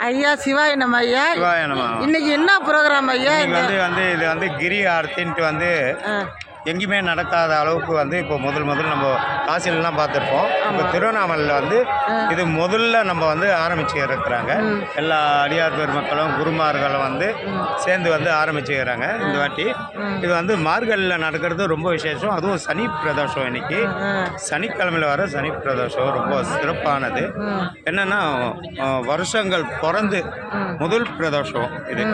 ஐயா சிவாய நம்ம ஐயா. சிவாய நம்ம. இன்னைக்கு என்ன ப்ரோக்ராம் ஐயா? இது வந்து கிரி ஆர்த்தின்ட்டு வந்து எங்கேயுமே நடக்காத அளவுக்கு வந்து இப்போ முதல் நம்ம காசிலெலாம் பார்த்துருப்போம். இப்போ திருவண்ணாமலையில் வந்து இது முதல்ல நம்ம வந்து ஆரம்பிச்சு இருக்கிறாங்க. எல்லா அடியார் பெருமக்களும் குருமார்களும் வந்து சேர்ந்து வந்து ஆரம்பிச்சுக்கிறாங்க இந்த வாட்டி. இது வந்து மார்கழியில் நடக்கிறது ரொம்ப விசேஷம். அதுவும் சனி பிரதோஷம். இன்னைக்கு சனிக்கிழமையில் வர சனி பிரதோஷம் ரொம்ப சிறப்பானது. என்னென்னா வருஷங்கள் பிறந்து முதல் பிரதோஷம் இது.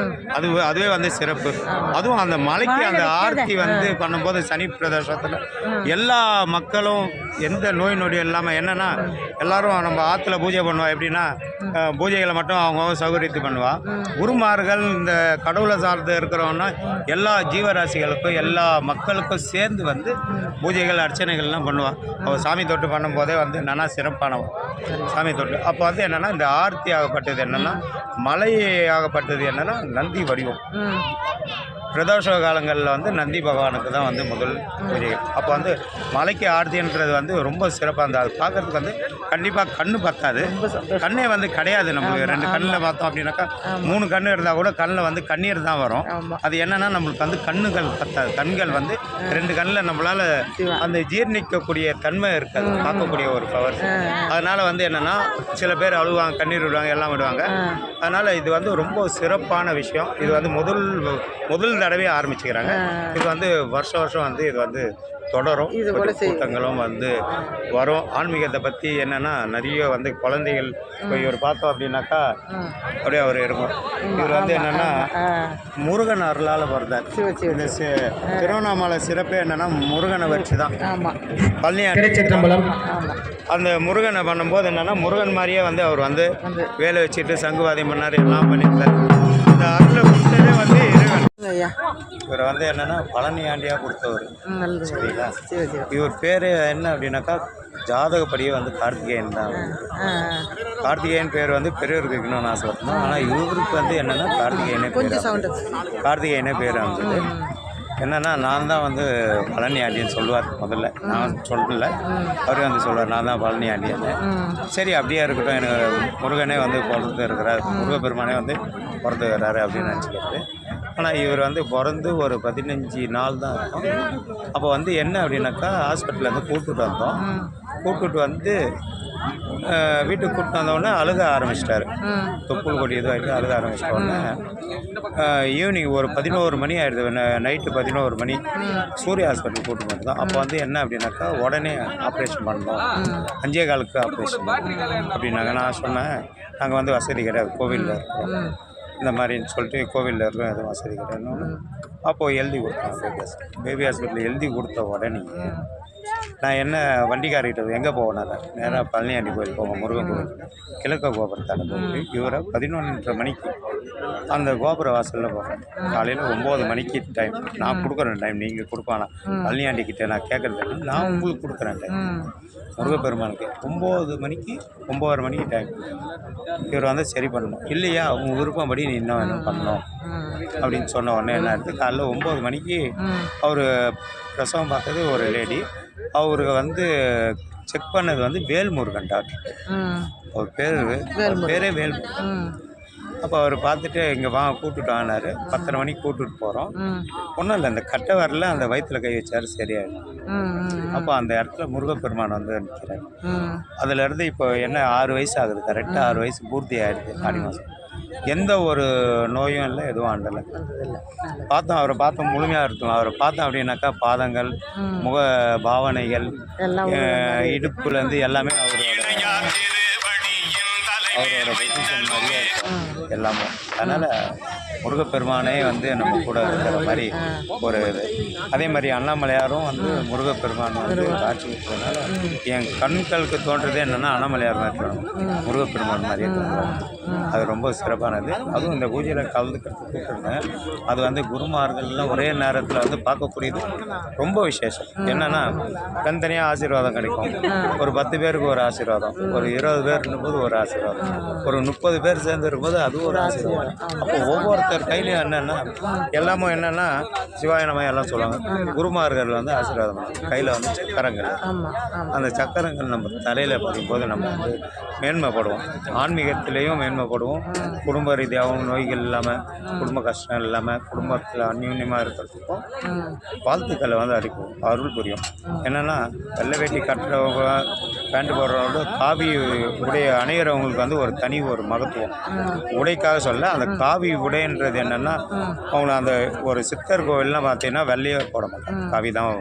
அதுவே வந்து சிறப்பு. அதுவும் அந்த மலைக்கு அந்த ஆர்த்தி வந்து பண்ணும்போது சனி பிரதோஷத்தில் எல்லா மக்களும் எந்த நோய் நொடி இல்லாமல் என்னென்னா எல்லாரும் நம்ம ஆற்றுல பூஜை பண்ணுவோம். எப்படின்னா பூஜைகளை மட்டும் அவங்க சௌகரியத்து பண்ணுவா. குருமார்கள் இந்த கடவுளை சார்ந்து இருக்கிறவன்னா எல்லா ஜீவராசிகளுக்கும் எல்லா மக்களுக்கும் சேர்ந்து வந்து பூஜைகள் அர்ச்சனைகள்லாம் பண்ணுவாள். அவள் சாமி தொட்டு பண்ணும்போதே வந்து என்னென்னா சிறப்பானவன் சாமி தொட்டு. அப்போ வந்து என்னென்னா இந்த ஆர்த்தி ஆகப்பட்டது என்னென்னா மலை ஆகப்பட்டது என்னென்னா நந்தி வடிவம். பிரதோஷ காலங்களில் வந்து நந்தி பகவானுக்கு தான் வந்து முதல் பூஜைகள். அப்போ வந்து மலைக்கு ஆர்த்தின்றது வந்து ரொம்ப சிறப்பாக இருந்தது. அது பார்க்குறதுக்கு வந்து கண்டிப்பாக கண்ணு பத்தாது. கண்ணே வந்து கிடையாது. நம்மளுக்கு 2 கண்ணில் பார்த்தோம் அப்படின்னாக்கா 3 கண்ணு இருந்தால் கூட கண்ணில் வந்து கண்ணீர் தான் வரும். அது என்னென்னா நம்மளுக்கு வந்து கண்ணுகள் பத்தாது. கண்கள் வந்து 2 கண்ணில் நம்மளால் அந்த ஜீர்ணிக்கக்கூடிய தன்மை இருக்காது. பார்க்கக்கூடிய ஒரு பவர். அதனால் வந்து என்னென்னா சில பேர் அழுவாங்க, கண்ணீர் விடுவாங்க, எல்லாம் விடுவாங்க. அதனால் இது வந்து ரொம்ப சிறப்பான விஷயம். இது வந்து முதல் தடவை ஆரம்பிச்சுக்கிறாங்க. இது வந்து வருஷம் வந்து இது வந்து தொடரும். கூட்டங்களும் வந்து வரும். ஆன்மீகத்தை பற்றி என்னென்னா நிறைய வந்து குழந்தைகள் இப்போ இவர் பார்த்தோம் அப்படின்னாக்கா அப்படியே அவர் இருக்கும். இவர் வந்து என்னென்னா முருகன் அருளால் வருதார். இந்த திருவண்ணாமலை சிறப்பே என்னென்னா முருகனை வச்சு தான். பழனி அந்த முருகனை பண்ணும்போது என்னென்னா முருகன் மாதிரியே வந்து அவர் வந்து வேலை வச்சுட்டு சங்குவாதம் பண்ணார், எல்லாம் பண்ணியிருந்தார். இந்த அருளை கொடுத்ததே வந்து இறைவன். இவர் வந்து என்னென்னா பழனி ஆண்டியாக கொடுத்தவர். சரிங்களா? இவர் பேர் என்ன அப்படின்னாக்கா ஜாதகப்படியே வந்து கார்த்திகேயன் தான். கார்த்திகேயன் பேர் வந்து பெரியவருக்கு வைக்கணும்னு ஆசைப்பட்டோம். ஆனால் இவருக்கு வந்து என்னென்னா கார்த்திகேயனே பேர் வந்தது. என்னென்னா நான் தான் வந்து பழனி ஆண்டின்னு சொல்லுவார். முதல்ல நான் சொல்லல, அவரே வந்து சொல்லுவார் நான் தான் பழனி ஆண்டின்னு. சரி அப்படியே இருக்கட்டும், எனக்கு முருகனே வந்து பிறந்து இருக்கிறார், முருகப்பெருமானே வந்து பிறந்து வர்றாரு அப்படின்னு நினச்சிக்கிறது. ஆனால் இவர் வந்து பிறந்து ஒரு 15 நாள் தான் இருக்கும். அப்போ வந்து என்ன அப்படின்னாக்கா ஹாஸ்பிட்டலில் வந்து கூப்பிட்டுட்டு வந்து வீட்டுக்கு கூப்பிட்டு வந்தோடனே அழுக ஆரம்பிச்சிட்டாரு. தொப்புள் கொடி இதுவாகிட்டு அழுக ஆரம்பிச்சிட்டோடனே ஈவினிங் ஒரு 11 மணி ஆகிடுது. நைட்டு 11 மணி சூர்யா ஹாஸ்பிட்டல் கூப்பிட்டு வந்தோம். அப்போ வந்து என்ன அப்படின்னாக்கா உடனே ஆப்ரேஷன் பண்ணோம், 5:15 ஆப்ரேஷன் அப்படின்னாங்க. நான் சொன்னேன் நாங்கள் வந்து வசதி கிடையாது, கோவிலில் இருக்கிறோம் இந்த மாதிரின்னு சொல்லிட்டு கோவிலில் இருக்கிறோம், எதுவும் வசதி கிடையாது. அப்போது எழுதி கொடுத்தோம். பேபி ஹாஸ்பிட்டலில் எழுதி கொடுத்த உடனே நான் என்ன வண்டிக்காரிக்கிட்ட எங்கே போவேன், நேராக பழனியாண்டி கோயில் போவோம், முருகன் கோவில் கிழக்க கோபுரத்தால் போய் இவரை 11:30 மணிக்கு அந்த கோபுர வாசலில் போகிறேன். காலையில் 9 மணிக்கு டைம் நான் கொடுக்குறேன். டைம் நீங்கள் கொடுப்பானா பழனியாண்டிக்கிட்ட நான் கேட்குறது நான் உங்களுக்கு கொடுக்குறேன் டைம். முருகப்பெருமானுக்கு 9 மணிக்கு 9:30 மணிக்கு டைம். இவர் வந்து சரி பண்ணணும். இல்லையா அவங்க விருப்பப்படி நீ இன்னும் என்ன பண்ணணும் அப்படின்னு சொன்ன உடனே என்ன இருக்குது, காலைல 9 மணிக்கு அவர் பிரசவம் பார்த்தது ஒரு லேடி. அவருக்கு வந்து செக் பண்ணது வந்து வேல்முருகன் டாக்டர். அவர் பேரே வேல்முருகன். அப்போ அவர் பார்த்துட்டு இங்கே கூப்பிட்டுட்டு வாங்கினார். 10:30 மணிக்கு கூப்பிட்டுட்டு போகிறோம். ஒன்றும் இல்லை, அந்த கட்டை வரல அந்த வயிற்றில் கை வச்சார், சரியாயிடும். அப்போ அந்த இடத்துல முருகப்பெருமான் வந்து நிற்கிறார். அதிலேருந்து இப்போ என்ன 6 வயசு ஆகுது, கரெக்டாக 6 வயசு பூர்த்தி ஆகிடுது. ஆடி மாதம் எந்த ஒரு நோயும் இல்லை, எதுவும் ஆண்டலை. அவரை பார்த்தோம் முழுமையாக இருக்கும். அவரை பார்த்தோம் அப்படின்னாக்கா பாதங்கள், முக பாவனைகள், இடுப்புலேருந்து எல்லாமே அவரோட பொசிஷன் மாதிரியே இருக்கும் எல்லாமே. அதனால் முருகப்பெருமானே வந்து நம்ம கூட இருக்கிற மாதிரி ஒரு இது. அதே மாதிரி அண்ணாமலையாரும் வந்து முருகப்பெருமான் வந்து காட்சி கொடுத்ததுனால என் கண்களுக்கு தோன்றது என்னென்னா அண்ணாமலையார் மாதிரி இருக்கணும், முருகப்பெருமான் மாதிரியே தோன்றுறாங்க. அது ரொம்ப சிறப்பானது. அதுவும் இந்த பூஜையில் கலந்துக்கிறதுக்கு கூப்பிட்டுருந்தேன். அது வந்து குருமார்கள்லாம் ஒரே நேரத்தில் வந்து பார்க்கக்கூடியது ரொம்ப விசேஷம். என்னென்னா தனித்தனியாக ஆசீர்வாதம் கிடைக்கும். ஒரு 10 பேருக்கு ஒரு ஆசீர்வாதம், ஒரு 20 பேர் இருக்கும்போது ஒரு ஆசீர்வாதம். ஒரு 30 பேர் சேர்ந்து இருக்கும்போது அது ஒரு ஆசீர்வாதம். அப்போ ஒவ்வொருத்தர் கையிலையும் என்னென்னா எல்லாமும் என்னென்னா சிவாய நம எல்லாம் சொல்லுவாங்க. குருமார்கள் வந்து ஆசீர்வாதம் கையில் வந்து சக்கரங்கள், அந்த சக்கரங்கள் நம்ம தலையில் பதிக்கும்போது நம்ம வந்து மேன்மைப்படுவோம். ஆன்மீகத்திலேயும் மேன்மைப்படுவோம். குடும்ப ரீதியாகவும் நோய்கள் இல்லாமல், குடும்ப கஷ்டம் இல்லாமல், குடும்பத்தில் அந்யூன்யமாக இருக்கிறதுக்கும் வாழ்த்துக்களை வந்து அடிப்போம், அருள் புரியும். என்னென்னா வெள்ளை வேட்டி கட்டுறவங்க, பேண்ட் போடுறவங்க, காவி உடைய அணிகிறவங்களுக்கு வந்து ஒரு தனி ஒரு மகத்துவம். உடைக்காக சொல்ல, அந்த காவி உடைன்றது என்னென்னா அவங்கள அந்த ஒரு சித்தர் கோவில்லாம் பார்த்தீங்கன்னா வெள்ளையே போட மாட்டாங்க, காவி தான்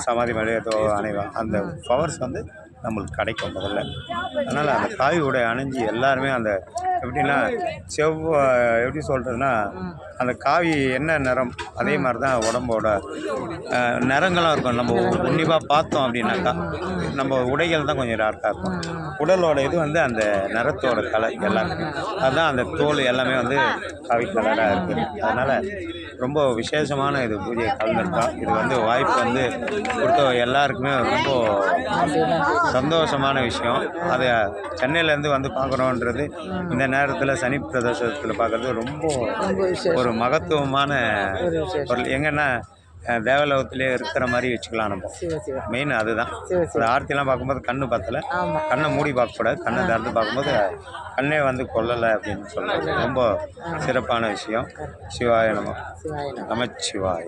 சமாதி மேலேயே அணைவாங்க. அந்த பவர்ஸ் வந்து நம்மளுக்கு கிடைக்கும் முதல்ல. அதனால் அந்த காவி உடை அணிஞ்சு எல்லாருமே அந்த எப்படின்னா எப்படி சொல்கிறதுன்னா அந்த காவி என்ன நிறம் அதே மாதிரி தான் உடம்போட நிறங்களும் இருக்கும். நம்ம உன்னிப்பாக பார்த்தோம் அப்படின்னாக்கா நம்ம உடைகள் தான் கொஞ்சம் டார்க்காக இருக்கும். உடலோட இது வந்து அந்த நிறத்தோட கலர் எல்லாருமே அதுதான், அந்த தோல் எல்லாமே வந்து காவி கலராக இருக்குது. அதனால் ரொம்ப விசேஷமான இது பூஜை கலந்துருக்கா. இது வந்து வாய்ப்பு வந்து கொடுத்த எல்லாருக்குமே ரொம்ப சந்தோஷமான விஷயம். அதை சென்னையிலேருந்து வந்து பார்க்குறோன்றது இந்த நேரத்தில் சனி பிரதோஷத்தில் பார்க்குறது ரொம்ப ஒரு மகத்துவமான பொருள். எங்கன்னா தேவலோகத்திலே இருக்கிற மாதிரி வச்சுக்கலாம். நம்ம மெயின் அதுதான். அந்த ஆர்த்திலாம் பார்க்கும்போது கண்ணு பத்தலை, கண்ணை மூடி பார்க்கக்கூடாது, கண்ணை திறந்து பார்க்கும்போது கண்ணே வந்து கொல்லலை அப்படின்னு சொல்கிறது ரொம்ப சிறப்பான விஷயம். சிவாய நம நமச்சிவாய.